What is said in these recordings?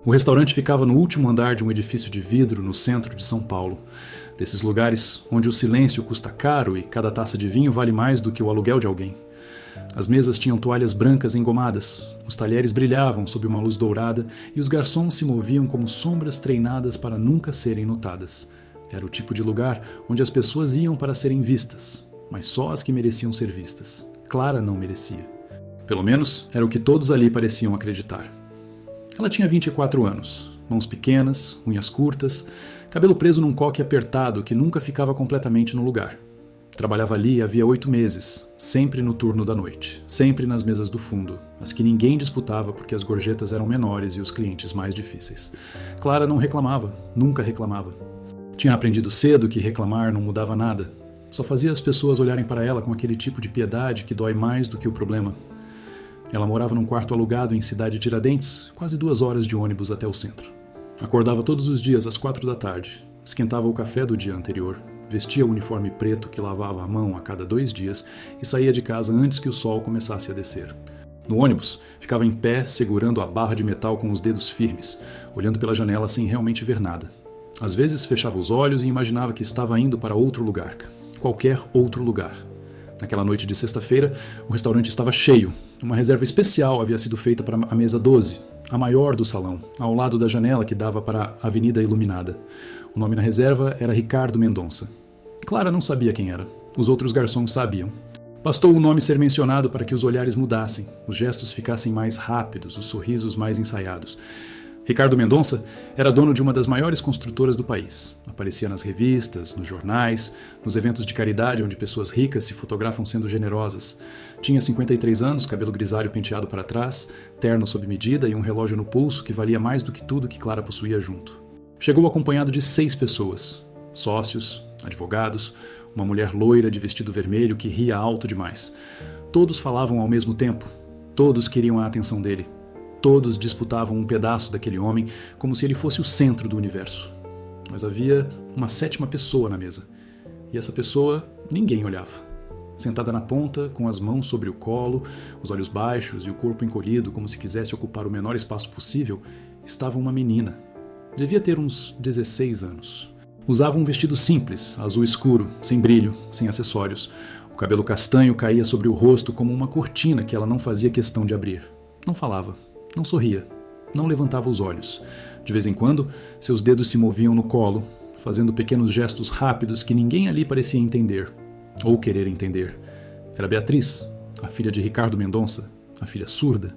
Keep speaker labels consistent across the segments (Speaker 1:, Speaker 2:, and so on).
Speaker 1: O restaurante ficava no último andar de um edifício de vidro no centro de São Paulo. Desses lugares onde o silêncio custa caro e cada taça de vinho vale mais do que o aluguel de alguém. As mesas tinham toalhas brancas engomadas, os talheres brilhavam sob uma luz dourada e os garçons se moviam como sombras treinadas para nunca serem notadas. Era o tipo de lugar onde as pessoas iam para serem vistas, mas só as que mereciam ser vistas. Clara não merecia. Pelo menos era o que todos ali pareciam acreditar. Ela tinha 24 anos, mãos pequenas, unhas curtas, cabelo preso num coque apertado que nunca ficava completamente no lugar. Trabalhava ali havia 8 meses, sempre no turno da noite, sempre nas mesas do fundo, as que ninguém disputava porque as gorjetas eram menores e os clientes mais difíceis. Clara não reclamava, nunca reclamava. Tinha aprendido cedo que reclamar não mudava nada, só fazia as pessoas olharem para ela com aquele tipo de piedade que dói mais do que o problema. Ela morava num quarto alugado em Cidade Tiradentes, quase 2 horas de ônibus até o centro. Acordava todos os dias às 4 da tarde, esquentava o café do dia anterior, vestia o uniforme preto que lavava à mão a cada 2 dias e saía de casa antes que o sol começasse a descer. No ônibus, ficava em pé segurando a barra de metal com os dedos firmes, olhando pela janela sem realmente ver nada. Às vezes fechava os olhos e imaginava que estava indo para outro lugar, qualquer outro lugar. Naquela noite de sexta-feira, o restaurante estava cheio. Uma reserva especial havia sido feita para a mesa 12, a maior do salão, ao lado da janela que dava para a avenida iluminada. O nome na reserva era Ricardo Mendonça. Clara não sabia quem era. Os outros garçons sabiam. Bastou o nome ser mencionado para que os olhares mudassem, os gestos ficassem mais rápidos, os sorrisos mais ensaiados. Ricardo Mendonça era dono de uma das maiores construtoras do país. Aparecia nas revistas, nos jornais, nos eventos de caridade onde pessoas ricas se fotografam sendo generosas. Tinha 53 anos, cabelo grisalho penteado para trás, terno sob medida e um relógio no pulso que valia mais do que tudo que Clara possuía junto. Chegou acompanhado de 6 pessoas, sócios, advogados, uma mulher loira de vestido vermelho que ria alto demais. Todos falavam ao mesmo tempo, todos queriam a atenção dele. Todos disputavam um pedaço daquele homem como se ele fosse o centro do universo. Mas havia uma 7ª pessoa na mesa. E essa pessoa ninguém olhava. Sentada na ponta, com as mãos sobre o colo, os olhos baixos e o corpo encolhido como se quisesse ocupar o menor espaço possível, estava uma menina. Devia ter uns 16 anos. Usava um vestido simples, azul escuro, sem brilho, sem acessórios. O cabelo castanho caía sobre o rosto como uma cortina que ela não fazia questão de abrir. Não falava. Não sorria, não levantava os olhos. De vez em quando, seus dedos se moviam no colo, fazendo pequenos gestos rápidos que ninguém ali parecia entender, ou querer entender. Era Beatriz, a filha de Ricardo Mendonça, a filha surda.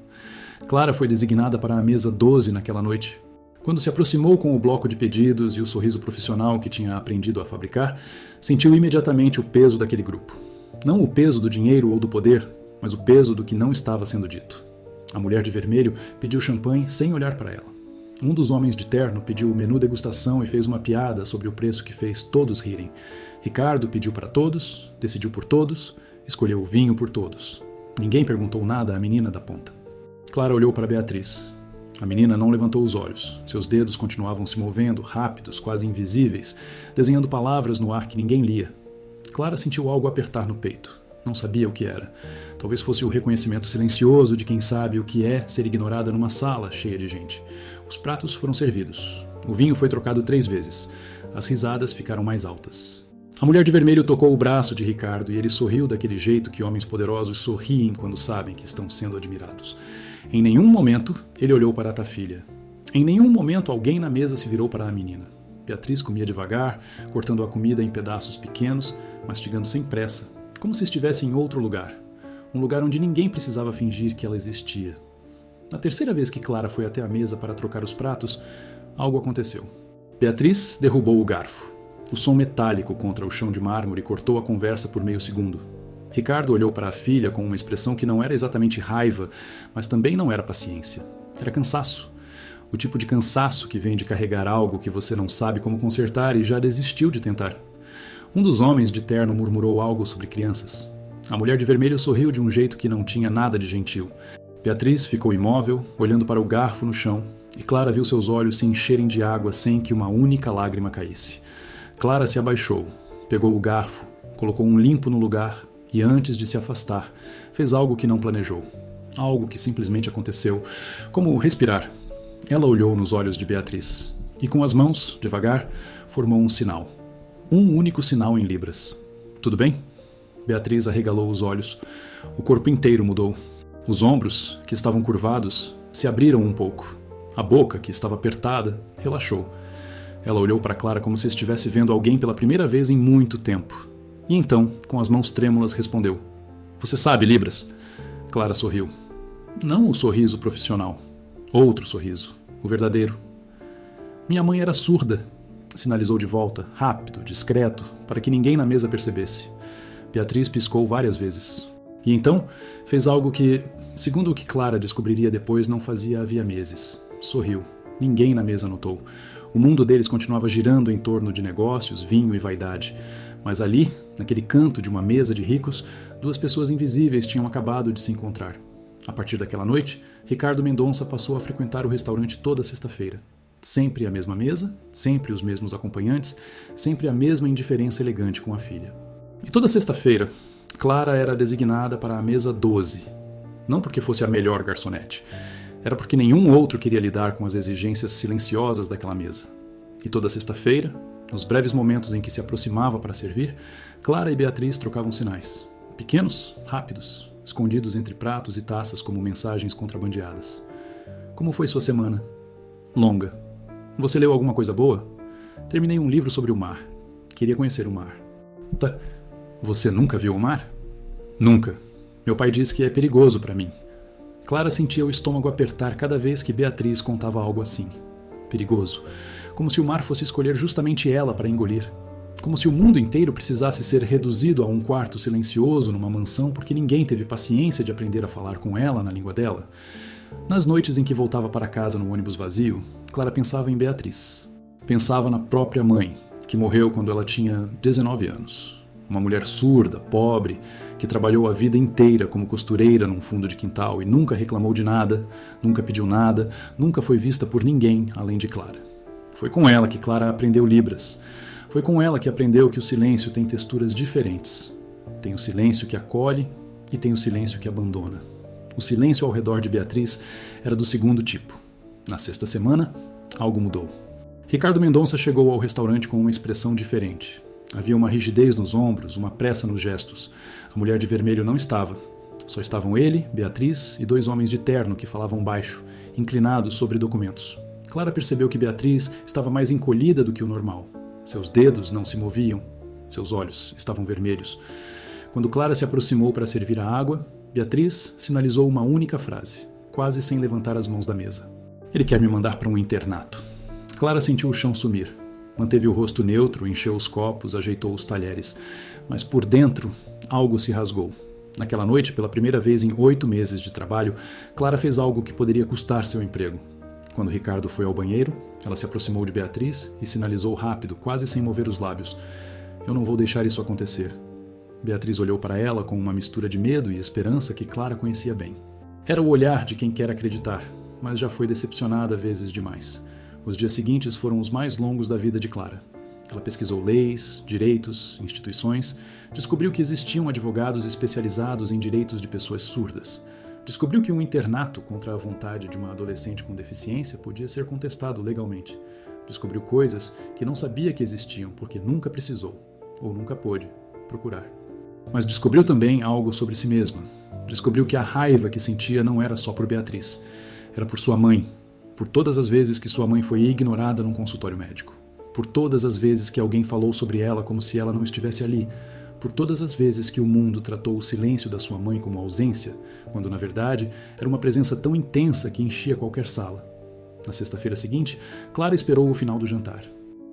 Speaker 1: Clara foi designada para a mesa 12 naquela noite. Quando se aproximou com o bloco de pedidos e o sorriso profissional que tinha aprendido a fabricar, sentiu imediatamente o peso daquele grupo. Não o peso do dinheiro ou do poder, mas o peso do que não estava sendo dito. A mulher de vermelho pediu champanhe sem olhar para ela. Um dos homens de terno pediu o menu degustação e fez uma piada sobre o preço que fez todos rirem. Ricardo pediu para todos, decidiu por todos, escolheu o vinho por todos. Ninguém perguntou nada à menina da ponta. Clara olhou para Beatriz. A menina não levantou os olhos. Seus dedos continuavam se movendo, rápidos, quase invisíveis, desenhando palavras no ar que ninguém lia. Clara sentiu algo apertar no peito. Não sabia o que era. Talvez fosse o reconhecimento silencioso de quem sabe o que é ser ignorada numa sala cheia de gente. Os pratos foram servidos. O vinho foi trocado 3 vezes. As risadas ficaram mais altas. A mulher de vermelho tocou o braço de Ricardo e ele sorriu daquele jeito que homens poderosos sorriem quando sabem que estão sendo admirados. Em nenhum momento ele olhou para a filha. Em nenhum momento alguém na mesa se virou para a menina. Beatriz comia devagar, cortando a comida em pedaços pequenos, mastigando sem pressa, como se estivesse em outro lugar. Um lugar onde ninguém precisava fingir que ela existia. Na 3ª vez que Clara foi até a mesa para trocar os pratos, algo aconteceu. Beatriz derrubou o garfo. O som metálico contra o chão de mármore cortou a conversa por meio segundo. Ricardo olhou para a filha com uma expressão que não era exatamente raiva, mas também não era paciência. Era cansaço. O tipo de cansaço que vem de carregar algo que você não sabe como consertar e já desistiu de tentar. Um dos homens de terno murmurou algo sobre crianças. A mulher de vermelho sorriu de um jeito que não tinha nada de gentil. Beatriz ficou imóvel, olhando para o garfo no chão, e Clara viu seus olhos se encherem de água sem que uma única lágrima caísse. Clara se abaixou, pegou o garfo, colocou um limpo no lugar e, antes de se afastar, fez algo que não planejou. Algo que simplesmente aconteceu, como respirar. Ela olhou nos olhos de Beatriz e, com as mãos, devagar, formou um sinal. Um único sinal em libras. Tudo bem? Beatriz arregalou os olhos. O corpo inteiro mudou. Os ombros, que estavam curvados, se abriram um pouco. A boca, que estava apertada, relaxou. Ela olhou para Clara como se estivesse vendo alguém pela primeira vez em muito tempo. E então, com as mãos trêmulas, respondeu: Você sabe Libras? Clara sorriu. Não o sorriso profissional. Outro sorriso. O verdadeiro. Minha mãe era surda. Sinalizou de volta, rápido, discreto, para que ninguém na mesa percebesse. Beatriz piscou várias vezes. E então, fez algo que, segundo o que Clara descobriria depois, não fazia havia meses. Sorriu. Ninguém na mesa notou. O mundo deles continuava girando em torno de negócios, vinho e vaidade. Mas ali, naquele canto de uma mesa de ricos, duas pessoas invisíveis tinham acabado de se encontrar. A partir daquela noite, Ricardo Mendonça passou a frequentar o restaurante toda sexta-feira. Sempre a mesma mesa, sempre os mesmos acompanhantes, sempre a mesma indiferença elegante com a filha. E toda sexta-feira, Clara era designada para a mesa 12. Não porque fosse a melhor garçonete. Era porque nenhum outro queria lidar com as exigências silenciosas daquela mesa. E toda sexta-feira, nos breves momentos em que se aproximava para servir, Clara e Beatriz trocavam sinais. Pequenos, rápidos, escondidos entre pratos e taças como mensagens contrabandeadas. Como foi sua semana? Longa. Você leu alguma coisa boa? Terminei um livro sobre o mar. Queria conhecer o mar. Tá. Você nunca viu o mar? Nunca. Meu pai diz que é perigoso para mim. Clara sentia o estômago apertar cada vez que Beatriz contava algo assim. Perigoso. Como se o mar fosse escolher justamente ela para engolir. Como se o mundo inteiro precisasse ser reduzido a um quarto silencioso numa mansão porque ninguém teve paciência de aprender a falar com ela na língua dela. Nas noites em que voltava para casa no ônibus vazio, Clara pensava em Beatriz. Pensava na própria mãe, que morreu quando ela tinha 19 anos. Uma mulher surda, pobre, que trabalhou a vida inteira como costureira num fundo de quintal e nunca reclamou de nada, nunca pediu nada, nunca foi vista por ninguém além de Clara. Foi com ela que Clara aprendeu Libras. Foi com ela que aprendeu que o silêncio tem texturas diferentes. Tem o silêncio que acolhe e tem o silêncio que abandona. O silêncio ao redor de Beatriz era do segundo tipo. Na sexta semana, algo mudou. Ricardo Mendonça chegou ao restaurante com uma expressão diferente. Havia uma rigidez nos ombros, uma pressa nos gestos. A mulher de vermelho não estava. Só estavam ele, Beatriz e dois homens de terno que falavam baixo, inclinados sobre documentos. Clara percebeu que Beatriz estava mais encolhida do que o normal. Seus dedos não se moviam. Seus olhos estavam vermelhos. Quando Clara se aproximou para servir a água, Beatriz sinalizou uma única frase, quase sem levantar as mãos da mesa. Ele quer me mandar para um internato. Clara sentiu o chão sumir. Manteve o rosto neutro, encheu os copos, ajeitou os talheres. Mas por dentro, algo se rasgou. Naquela noite, pela primeira vez em 8 meses de trabalho, Clara fez algo que poderia custar seu emprego. Quando Ricardo foi ao banheiro, ela se aproximou de Beatriz e sinalizou rápido, quase sem mover os lábios. Eu não vou deixar isso acontecer. Beatriz olhou para ela com uma mistura de medo e esperança que Clara conhecia bem. Era o olhar de quem quer acreditar, mas já foi decepcionada vezes demais. Os dias seguintes foram os mais longos da vida de Clara. Ela pesquisou leis, direitos, instituições, descobriu que existiam advogados especializados em direitos de pessoas surdas. Descobriu que um internato contra a vontade de uma adolescente com deficiência podia ser contestado legalmente. Descobriu coisas que não sabia que existiam porque nunca precisou, ou nunca pôde, procurar. Mas descobriu também algo sobre si mesma. Descobriu que a raiva que sentia não era só por Beatriz. Era por sua mãe. Por todas as vezes que sua mãe foi ignorada num consultório médico. Por todas as vezes que alguém falou sobre ela como se ela não estivesse ali. Por todas as vezes que o mundo tratou o silêncio da sua mãe como ausência, quando na verdade era uma presença tão intensa que enchia qualquer sala. Na sexta-feira seguinte, Clara esperou o final do jantar.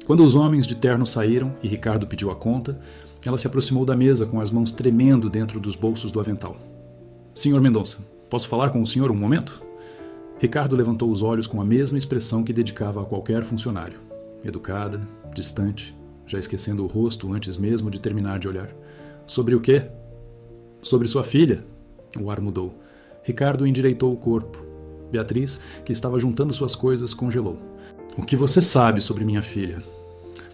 Speaker 1: Quando os homens de terno saíram e Ricardo pediu a conta, ela se aproximou da mesa com as mãos tremendo dentro dos bolsos do avental. Senhor Mendonça, posso falar com o senhor um momento? Ricardo levantou os olhos com a mesma expressão que dedicava a qualquer funcionário. Educada, distante, já esquecendo o rosto antes mesmo de terminar de olhar. Sobre o quê? Sobre sua filha. O ar mudou. Ricardo endireitou o corpo. Beatriz, que estava juntando suas coisas, congelou. O que você sabe sobre minha filha?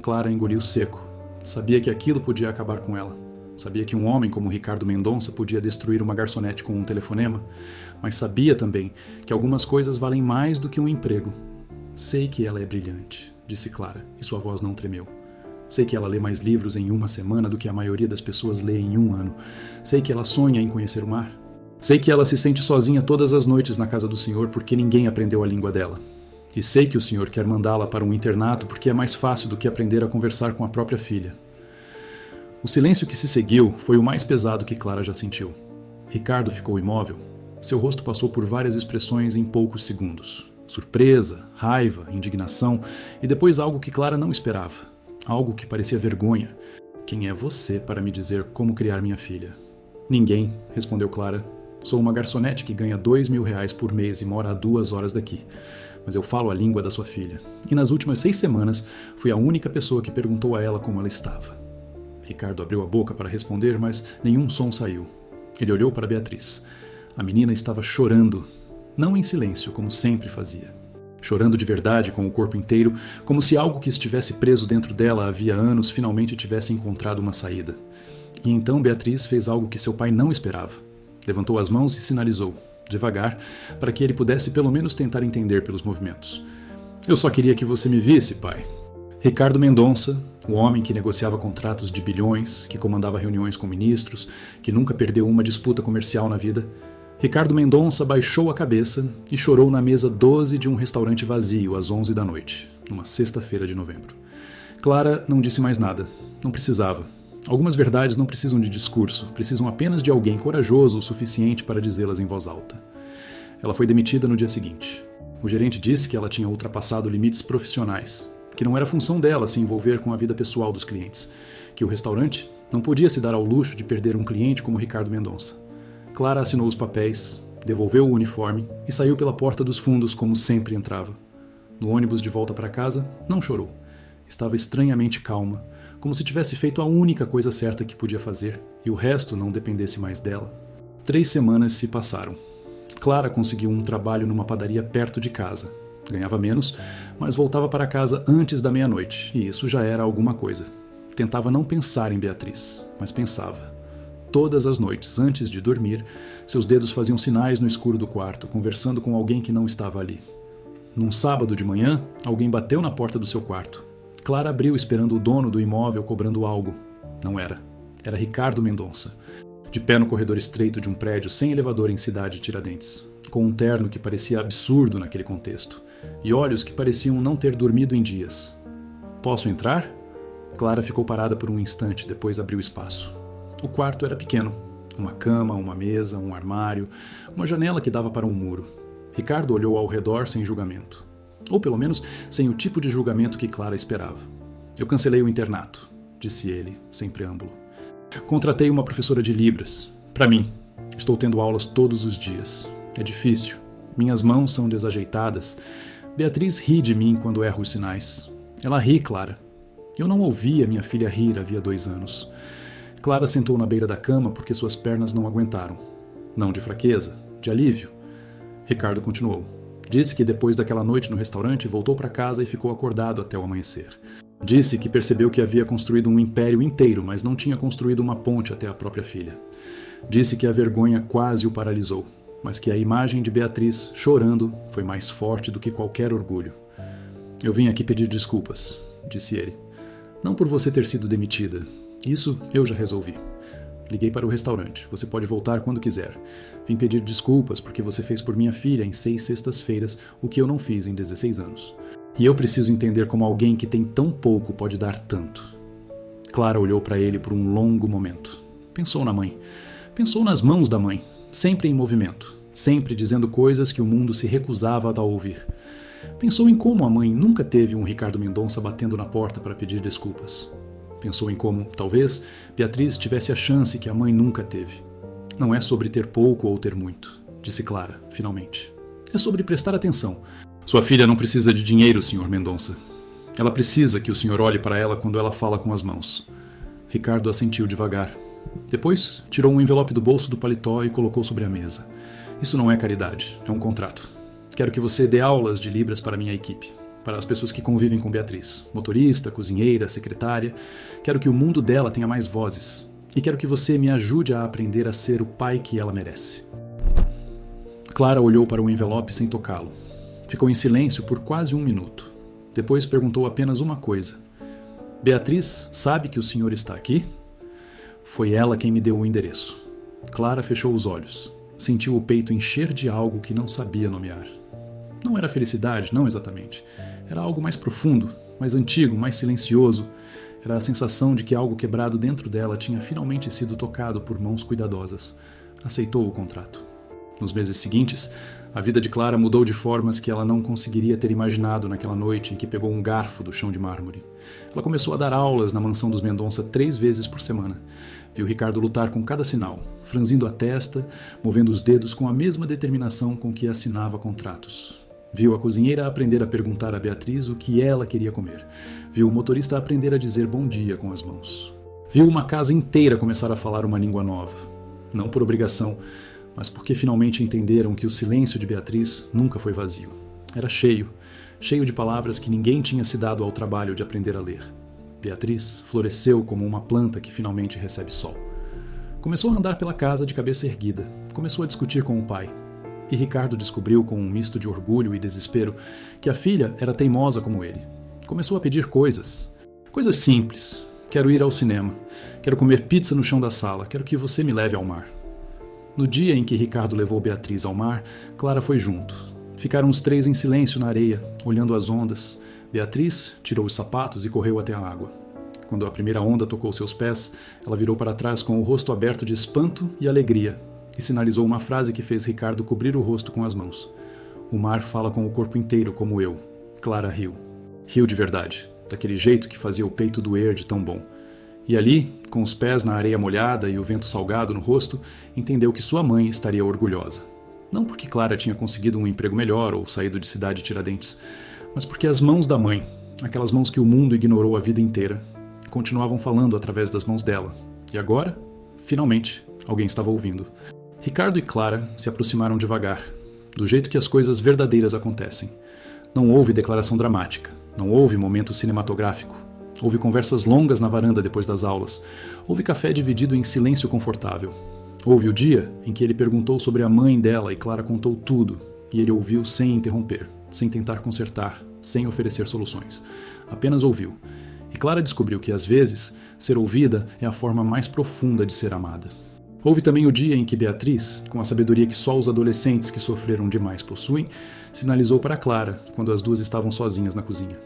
Speaker 1: Clara engoliu seco. Sabia que aquilo podia acabar com ela. Sabia que um homem como Ricardo Mendonça podia destruir uma garçonete com um telefonema, mas sabia também que algumas coisas valem mais do que um emprego. Sei que ela é brilhante, disse Clara, e sua voz não tremeu. Sei que ela lê mais livros em uma semana do que a maioria das pessoas lê em um ano. Sei que ela sonha em conhecer o mar. Sei que ela se sente sozinha todas as noites na casa do senhor porque ninguém aprendeu a língua dela. E sei que o senhor quer mandá-la para um internato porque é mais fácil do que aprender a conversar com a própria filha. O silêncio que se seguiu foi o mais pesado que Clara já sentiu. Ricardo ficou imóvel. Seu rosto passou por várias expressões em poucos segundos. Surpresa, raiva, indignação e depois algo que Clara não esperava. Algo que parecia vergonha. Quem é você para me dizer como criar minha filha? Ninguém, respondeu Clara. Sou uma garçonete que ganha R$2.000 por mês e mora a 2 horas daqui. Mas eu falo a língua da sua filha. E nas últimas 6 semanas, fui a única pessoa que perguntou a ela como ela estava. Ricardo abriu a boca para responder, mas nenhum som saiu. Ele olhou para Beatriz. A menina estava chorando, não em silêncio, como sempre fazia. Chorando de verdade, com o corpo inteiro, como se algo que estivesse preso dentro dela havia anos finalmente tivesse encontrado uma saída. E então Beatriz fez algo que seu pai não esperava. Levantou as mãos e sinalizou, devagar, para que ele pudesse pelo menos tentar entender pelos movimentos. Eu só queria que você me visse, pai. Ricardo Mendonça, o homem que negociava contratos de bilhões, que comandava reuniões com ministros, que nunca perdeu uma disputa comercial na vida, Ricardo Mendonça baixou a cabeça e chorou na mesa 12 de um restaurante vazio às 11 da noite, numa sexta-feira de novembro. Clara não disse mais nada. Não precisava. Algumas verdades não precisam de discurso, precisam apenas de alguém corajoso o suficiente para dizê-las em voz alta. Ela foi demitida no dia seguinte. O gerente disse que ela tinha ultrapassado limites profissionais, que não era função dela se envolver com a vida pessoal dos clientes, que o restaurante não podia se dar ao luxo de perder um cliente como Ricardo Mendonça. Clara assinou os papéis, devolveu o uniforme e saiu pela porta dos fundos como sempre entrava. No ônibus de volta para casa, não chorou. Estava estranhamente calma, como se tivesse feito a única coisa certa que podia fazer e o resto não dependesse mais dela. 3 semanas se passaram. Clara conseguiu um trabalho numa padaria perto de casa. Ganhava menos, mas voltava para casa antes da meia-noite, e isso já era alguma coisa. Tentava não pensar em Beatriz, mas pensava. Todas as noites, antes de dormir, seus dedos faziam sinais no escuro do quarto, conversando com alguém que não estava ali. Num sábado de manhã, alguém bateu na porta do seu quarto. Clara abriu esperando o dono do imóvel cobrando algo. Não era. Era Ricardo Mendonça. De pé no corredor estreito de um prédio sem elevador em Cidade Tiradentes, com um terno que parecia absurdo naquele contexto, e olhos que pareciam não ter dormido em dias. Posso entrar? Clara ficou parada por um instante, depois abriu espaço. O quarto era pequeno. Uma cama, uma mesa, um armário, uma janela que dava para um muro. Ricardo olhou ao redor sem julgamento. Ou pelo menos sem o tipo de julgamento que Clara esperava. Eu cancelei o internato, disse ele, sem preâmbulo. Contratei uma professora de Libras. Para mim. Estou tendo aulas todos os dias. É difícil. Minhas mãos são desajeitadas. Beatriz ri de mim quando erro os sinais. Ela ri, Clara. Eu não ouvia minha filha rir havia 2 anos. Clara sentou na beira da cama porque suas pernas não aguentaram. Não de fraqueza, de alívio. Ricardo continuou. Disse que depois daquela noite no restaurante voltou para casa e ficou acordado até o amanhecer. Disse que percebeu que havia construído um império inteiro, mas não tinha construído uma ponte até a própria filha. Disse que a vergonha quase o paralisou, mas que a imagem de Beatriz chorando foi mais forte do que qualquer orgulho. Eu vim aqui pedir desculpas, disse ele. Não por você ter sido demitida. Isso eu já resolvi. Liguei para o restaurante. Você pode voltar quando quiser. Vim pedir desculpas porque você fez por minha filha em 6 sextas-feiras o que eu não fiz em 16 anos. E eu preciso entender como alguém que tem tão pouco pode dar tanto. Clara olhou para ele por um longo momento. Pensou na mãe. Pensou nas mãos da mãe, sempre em movimento, sempre dizendo coisas que o mundo se recusava a ouvir. Pensou em como a mãe nunca teve um Ricardo Mendonça batendo na porta para pedir desculpas. Pensou em como, talvez, Beatriz tivesse a chance que a mãe nunca teve. Não é sobre ter pouco ou ter muito, disse Clara, finalmente. É sobre prestar atenção. Sua filha não precisa de dinheiro, Sr. Mendonça. Ela precisa que o senhor olhe para ela quando ela fala com as mãos. Ricardo assentiu devagar. Depois, tirou um envelope do bolso do paletó e colocou sobre a mesa. Isso não é caridade, é um contrato. Quero que você dê aulas de Libras para minha equipe, para as pessoas que convivem com Beatriz. Motorista, cozinheira, secretária. Quero que o mundo dela tenha mais vozes. E quero que você me ajude a aprender a ser o pai que ela merece. Clara olhou para o envelope sem tocá-lo. Ficou em silêncio por quase 1 minuto. Depois perguntou apenas uma coisa. Beatriz sabe que o senhor está aqui? Foi ela quem me deu o endereço. Clara fechou os olhos. Sentiu o peito encher de algo que não sabia nomear. Não era felicidade, não exatamente. Era algo mais profundo, mais antigo, mais silencioso. Era a sensação de que algo quebrado dentro dela tinha finalmente sido tocado por mãos cuidadosas. Aceitou o contrato. Nos meses seguintes, a vida de Clara mudou de formas que ela não conseguiria ter imaginado naquela noite em que pegou um garfo do chão de mármore. Ela começou a dar aulas na mansão dos Mendonça 3 vezes por semana. Viu Ricardo lutar com cada sinal, franzindo a testa, movendo os dedos com a mesma determinação com que assinava contratos. Viu a cozinheira aprender a perguntar a Beatriz o que ela queria comer. Viu o motorista aprender a dizer bom dia com as mãos. Viu uma casa inteira começar a falar uma língua nova. Não por obrigação, mas porque finalmente entenderam que o silêncio de Beatriz nunca foi vazio. Era cheio, cheio de palavras que ninguém tinha se dado ao trabalho de aprender a ler. Beatriz floresceu como uma planta que finalmente recebe sol. Começou a andar pela casa de cabeça erguida. Começou a discutir com o pai. E Ricardo descobriu, com um misto de orgulho e desespero, que a filha era teimosa como ele. Começou a pedir coisas. Coisas simples. Quero ir ao cinema. Quero comer pizza no chão da sala. Quero que você me leve ao mar. No dia em que Ricardo levou Beatriz ao mar, Clara foi junto. Ficaram os 3 em silêncio na areia, olhando as ondas. Beatriz tirou os sapatos e correu até a água. Quando a primeira onda tocou seus pés, ela virou para trás com o rosto aberto de espanto e alegria e sinalizou uma frase que fez Ricardo cobrir o rosto com as mãos. O mar fala com o corpo inteiro como eu. Clara riu. Riu de verdade, daquele jeito que fazia o peito doer de tão bom. E ali, com os pés na areia molhada e o vento salgado no rosto, entendeu que sua mãe estaria orgulhosa. Não porque Clara tinha conseguido um emprego melhor ou saído de Cidade Tiradentes, mas porque as mãos da mãe, aquelas mãos que o mundo ignorou a vida inteira, continuavam falando através das mãos dela. E agora, finalmente, alguém estava ouvindo. Ricardo e Clara se aproximaram devagar, do jeito que as coisas verdadeiras acontecem. Não houve declaração dramática, não houve momento cinematográfico. Houve conversas longas na varanda depois das aulas. Houve café dividido em silêncio confortável. Houve o dia em que ele perguntou sobre a mãe dela e Clara contou tudo, e ele ouviu sem interromper, sem tentar consertar, sem oferecer soluções. Apenas ouviu. E Clara descobriu que, às vezes, ser ouvida é a forma mais profunda de ser amada. Houve também o dia em que Beatriz, com a sabedoria que só os adolescentes que sofreram demais possuem, sinalizou para Clara, quando as duas estavam sozinhas na cozinha.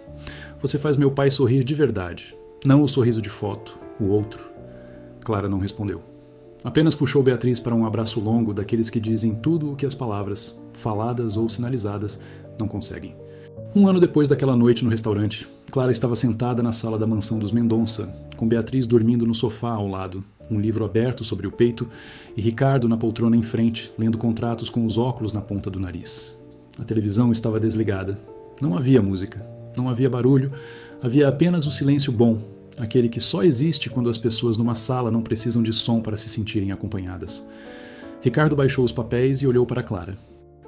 Speaker 1: Você faz meu pai sorrir de verdade, não o sorriso de foto, o outro. Clara não respondeu. Apenas puxou Beatriz para um abraço longo daqueles que dizem tudo o que as palavras, faladas ou sinalizadas, não conseguem. 1 ano depois daquela noite no restaurante, Clara estava sentada na sala da mansão dos Mendonça, com Beatriz dormindo no sofá ao lado, um livro aberto sobre o peito e Ricardo na poltrona em frente, lendo contratos com os óculos na ponta do nariz. A televisão estava desligada. Não havia música, não havia barulho, havia apenas o silêncio bom, aquele que só existe quando as pessoas numa sala não precisam de som para se sentirem acompanhadas. Ricardo baixou os papéis e olhou para Clara.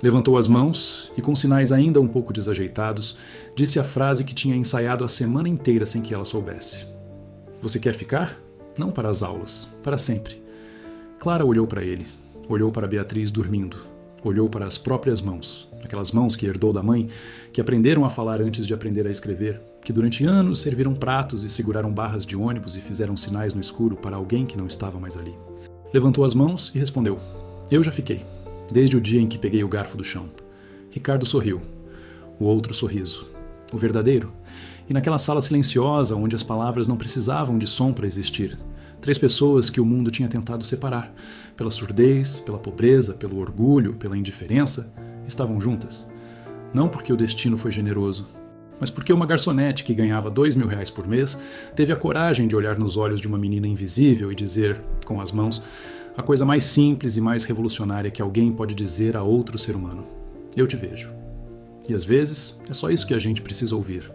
Speaker 1: Levantou as mãos e, com sinais ainda um pouco desajeitados, disse a frase que tinha ensaiado a semana inteira sem que ela soubesse. Você quer ficar? Não para as aulas, para sempre. Clara olhou para ele, olhou para Beatriz dormindo, olhou para as próprias mãos, aquelas mãos que herdou da mãe, que aprenderam a falar antes de aprender a escrever, que durante anos serviram pratos e seguraram barras de ônibus e fizeram sinais no escuro para alguém que não estava mais ali. Levantou as mãos e respondeu: Eu já fiquei, desde o dia em que peguei o garfo do chão. Ricardo sorriu. O outro sorriso. O verdadeiro. E naquela sala silenciosa, onde as palavras não precisavam de som para existir, 3 pessoas que o mundo tinha tentado separar, pela surdez, pela pobreza, pelo orgulho, pela indiferença, estavam juntas. Não porque o destino foi generoso, mas porque uma garçonete que ganhava R$2.000 por mês teve a coragem de olhar nos olhos de uma menina invisível e dizer, com as mãos, a coisa mais simples e mais revolucionária que alguém pode dizer a outro ser humano: Eu te vejo. E às vezes é só isso que a gente precisa ouvir.